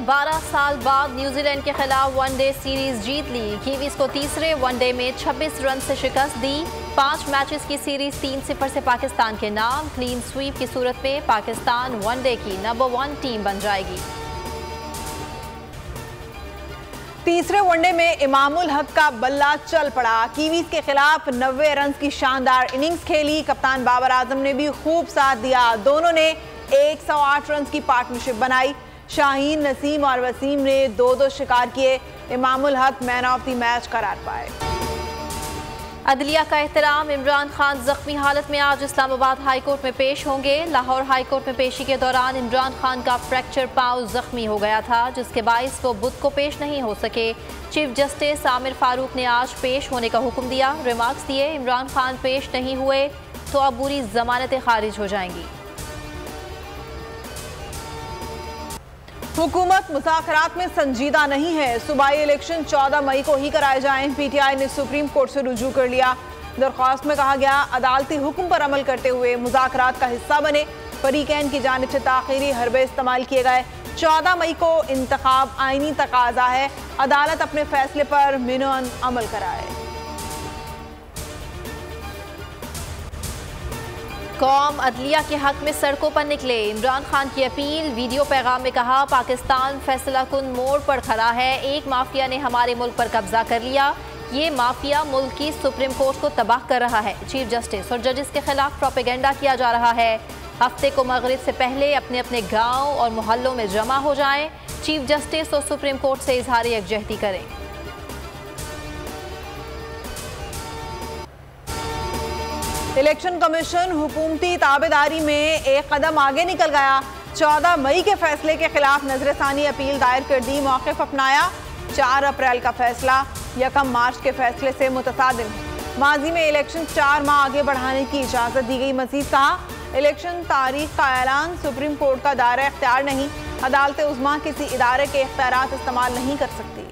12 साल बाद न्यूजीलैंड के खिलाफ वनडे सीरीज जीत ली। कीवीज को तीसरे वनडे में 26 रन से शिकस्त दी। 5 मैचेस की सीरीज 3-0 से पाकिस्तान के नाम। क्लीन स्वीप की सूरत में पाकिस्तान वनडे की नंबर 1 टीम बन जाएगी। तीसरे वनडे में इमामुल हक का बल्ला चल पड़ा। कीवीज के खिलाफ 90 रन की शानदार इनिंग्स खेली। कप्तान बाबर आजम ने भी खूब साथ दिया। दोनों ने 108 रन की पार्टनरशिप बनाई। शाहीन, नसीम और वसीम ने 2-2 शिकार किए। Imamul Haq man of the match करार पाए। अदलिया का एहतराम। इमरान खान जख्मी हालत में आज इस्लामाबाद हाई कोर्ट में पेश होंगे। लाहौर हाई कोर्ट में पेशी के दौरान इमरान खान का फ्रैक्चर पांव जख्मी हो गया था, जिसके बाइस वो बुध को पेश नहीं हो सके। चीफ जस्टिस आमिर फारूक ने आज पेश होने का हुक्म दिया। रिमार्क्स दिए, इमरान खान पेश नहीं हुए तो अबूरी जमानतें खारिज हो जाएंगी। हुकूमत मुज़ाकरात में संजीदा नहीं है। सूबाई इलेक्शन 14 मई को ही कराए जाएं। पीटीआई ने सुप्रीम कोर्ट से रुजू कर लिया। दरख्वास्त में कहा गया, अदालती हुक्म पर अमल करते हुए मुज़ाकरात का हिस्सा बने। फरीकैन की जानिब से ताख़ीरी हरबे इस्तेमाल किए गए। 14 मई को इंतखाब आईनी तकाजा है। अदालत अपने फैसले पर मिनन अमल कराए। कौम अदलिया के हक में सड़कों पर निकले। इमरान खान की अपील। वीडियो पैगाम में कहा, पाकिस्तान फैसला कुन मोड़ पर खड़ा है। एक माफिया ने हमारे मुल्क पर कब्जा कर लिया। ये माफिया मुल्क की सुप्रीम कोर्ट को तबाह कर रहा है। चीफ जस्टिस और जजेस के खिलाफ प्रोपेगेंडा किया जा रहा है। हफ्ते को मगरिब से पहले अपने अपने गाँव और मोहल्लों में जमा हो जाएं। चीफ जस्टिस और सुप्रीम कोर्ट से इजहार यकजहती करें। इलेक्शन कमीशन हुकूमती ताबेदारी में एक कदम आगे निकल गया। 14 मई के फैसले के खिलाफ नजरसानी अपील दायर कर दी। मौक़िफ़ अपनाया। 4 अप्रैल का फैसला 1 मार्च के फैसले से मुतसादिम है। माजी में इलेक्शन 4 माह आगे बढ़ाने की इजाज़त दी गई। मज़ीद कहा, इलेक्शन तारीख का ऐलान सुप्रीम कोर्ट का दायरा इख्तियार नहीं। अदालत उज़्मा किसी इदारे के इख्तियारात इस्तेमाल नहीं कर सकती।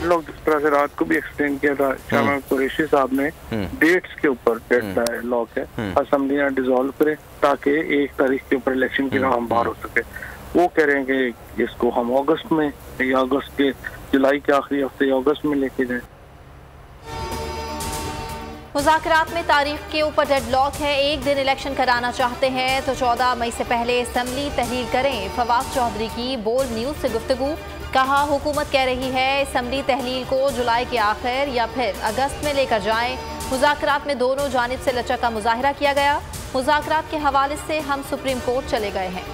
लोग जिस तरह से रात को भी एक्सप्लेन किया था चामा कुरैशी साहब ने, डेट्स के ऊपर डेट लॉक है, असेंबलियां डिसॉल्व करें ताकि 1 तारीख के ऊपर इलेक्शन के नाम बाहर हो सके। वो कह रहे हैं कि इसको हम अगस्त में या अगस्त के जुलाई के आखिरी हफ्ते या अगस्त में लेके जाए। मुज़ाकरात में तारीख के ऊपर डेडलॉक है। एक दिन इलेक्शन कराना चाहते हैं तो 14 मई से पहले असेंबली तहलील करें। फवाद चौधरी की बोल्ड न्यूज़ से गुफ्तगू। कहा, हुकूमत कह रही है असेंबली तहलील को जुलाई के आखिर या फिर अगस्त में लेकर जाएं। मुज़ाकरात में दोनों जानिब से लचक का मुजाहिरा किया गया। मुज़ाकरात के हवाले से हम सुप्रीम कोर्ट चले गए हैं।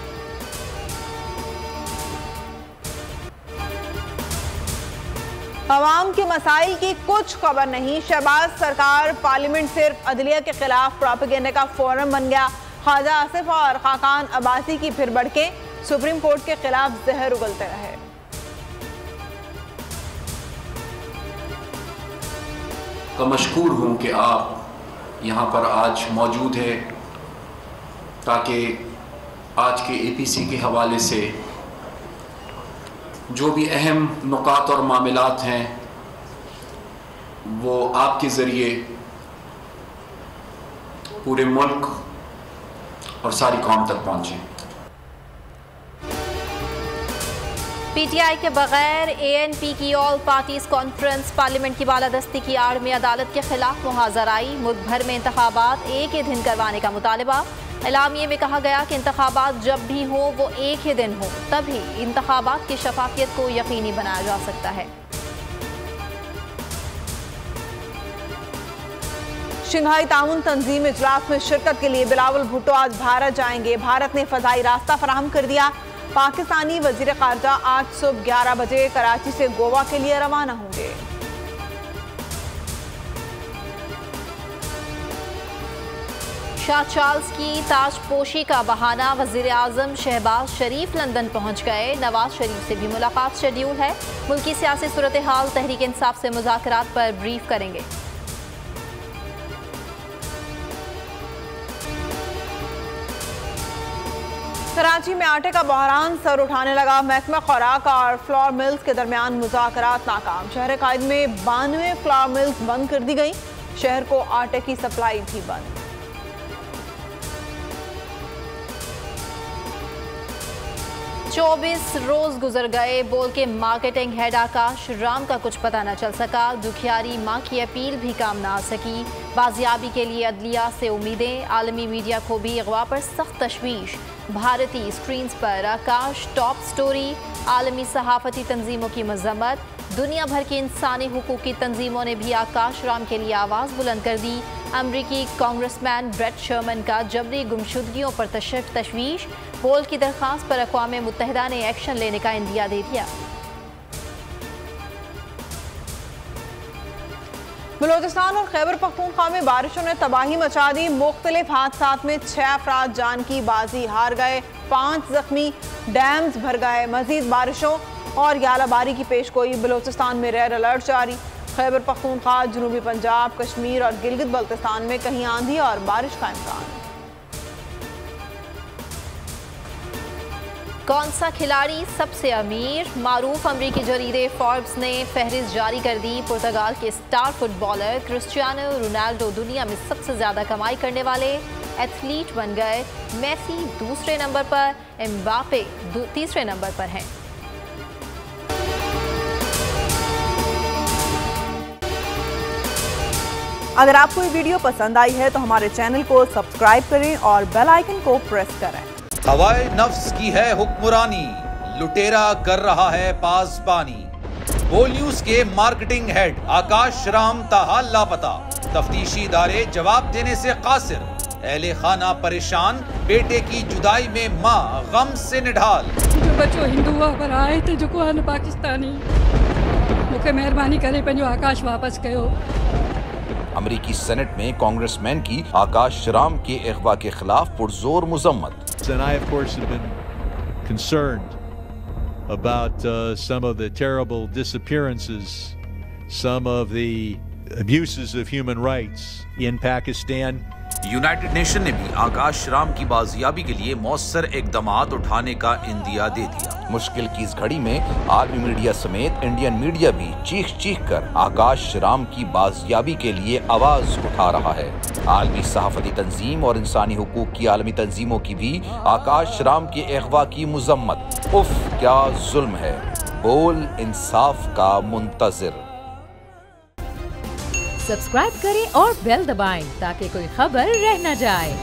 अवाम के मसाइल की कुछ खबर नहीं। शहबाज सरकार पार्लियामेंट सिर्फ अदलिया के खिलाफ प्रोपेगेंडा का फोरम बन गया। ख्वाजा आसिफ और खाकान अब्बासी की फिर बढ़के सुप्रीम कोर्ट के खिलाफ जहर उगलते रहे। तो मशकूर हूँ कि आप यहाँ पर आज मौजूद है ताकि आज के APC के हवाले से जो भी अहम नुकात और मामलात हैं वो आपके ज़रिए पूरे मुल्क और सारी कौम तक पहुँचें। PTI के बगैर ANP की ऑल पार्टीज कॉन्फ्रेंस पार्लियामेंट की बालादस्ती की आड़ में अदालत के खिलाफ मुहाजराई। मुल्क भर में इंतखाबात एक ही दिन करवाने का मुतालबा। एलामिये में कहा गया कि इंतखाबात जब भी हो वो एक ही दिन हो, तभी इंतखाबात की शफाफियत को यकीनी बनाया जा सकता है। शंघाई ताउन तंजीम इजलास में शिरकत के लिए बिलावल भुट्टो आज भारत जाएंगे। भारत ने फजाई रास्ता फराहम कर दिया। पाकिस्तानी वजीर खारजा आज सुबह 11 बजे कराची से गोवा के लिए रवाना होंगे। शाह चार्ल्स की ताजपोशी का बहाना। वजीर आजम शहबाज शरीफ लंदन पहुंच गए। नवाज शरीफ से भी मुलाकात शेड्यूल है। मुल्की सियासी सूरत हाल तहरीक इंसाफ से मुज़ाकरात पर ब्रीफ करेंगे। कराची में आटे का बहरान सर उठाने लगा। महकमा खुराक और फ्लोर मिल्स के दरमियान मुज़ाकरात नाकाम। शहर कायद में 92 फ्लोर मिल्स बंद कर दी गई। शहर को आटे की सप्लाई भी बंद। 24 रोज गुजर गए, बोल के मार्केटिंग हेड आकाश राम का कुछ पता न चल सका। दुखियारी मां की अपील भी काम न आ सकी। बाजियाबी के लिए अदलिया से उम्मीदें, आलमी मीडिया को भी अगवा पर सख्त तशवीश। भारतीय स्क्रीन पर आकाश टॉप स्टोरी। आलमी सहाफती तंजीमों की मजम्मत। दुनिया भर की इंसानी हुकूक की तंजीमों ने भी आकाश राम के लिए आवाज़ बुलंद कर दी। अमरीकी कांग्रेसमैन ब्रेट शर्मन का जबरी गुमशुदगियों पर तशवीश। बोल की दरख्वास्त पर अक़वाम मुत्तहिदा ने एक्शन लेने का इंदिया दे दिया। बलोचिस्तान और खैबर पख्तूनख्वा में बारिशों ने तबाही मचा दी। मुख्तलिफ हादसात में 6 अफराद जान की बाजी हार गए, 5 जख्मी, डैम्स भर गए। मजीद बारिशों और यालाबारी की पेशगोई। बलोचिस्तान में रेड अलर्ट जारी। खैबर पख्तूनख्वा, जनूबी पंजाब, कश्मीर और गिलगित बल्तिस्तान में कहीं आंधी और बारिश का इम्कान। कौन सा खिलाड़ी सबसे अमीर? मारूफ अमरीकी जरीदे फोर्ब्स ने फहरिस्त जारी कर दी। पुर्तगाल के स्टार फुटबॉलर क्रिस्टियानो रोनाल्डो दुनिया में सबसे ज्यादा कमाई करने वाले एथलीट बन गए। मेसी दूसरे नंबर पर, एम्बापे तीसरे नंबर पर हैं। अगर आपको ये वीडियो पसंद आई है तो हमारे चैनल को सब्सक्राइब करें और बेल आइकन को प्रेस करें। हवाए नफ्स की है हुक्मरानी, लुटेरा कर रहा है पासबानी। बोल न्यूज के मार्केटिंग हेड आकाश राम ताहा लापता। तफ्तीशी इदारे जवाब देने से कासिर। अहले खाना परेशान, बेटे की जुदाई में माँ गम से निढाल। जो बच्चों हिंदू पर आए थे, जो को पाकिस्तानी, मुझे मेहरबानी करे पंहिंजो आकाश वापस कयो। अमरीकी सेनेट में कांग्रेसमैन की आकाश राम के अगवा के खिलाफ पुरजोर मुजम्मत। And I, of course, have been concerned about some of the terrible disappearances, some of the abuses of human rights in Pakistan. United nation ने भी आकाश राम की बाजियाबी के लिए मौसर इकदामात उठाने का इंदिया दे दिया। मुश्किल की इस घड़ी में आलमी मीडिया समेत इंडियन मीडिया भी चीख चीख कर आकाश राम की बाजियाबी के लिए आवाज उठा रहा है। आलमी सहाफती तंजीम और इंसानी हुकूक की आलमी तंजीमों की भी आकाश राम के अगवा की मुजम्मत। उफ क्या जुल्म है, बोल इंसाफ का मुंतजिर। सब्सक्राइब करें और बेल दबाएं ताकि कोई खबर रह न जाए।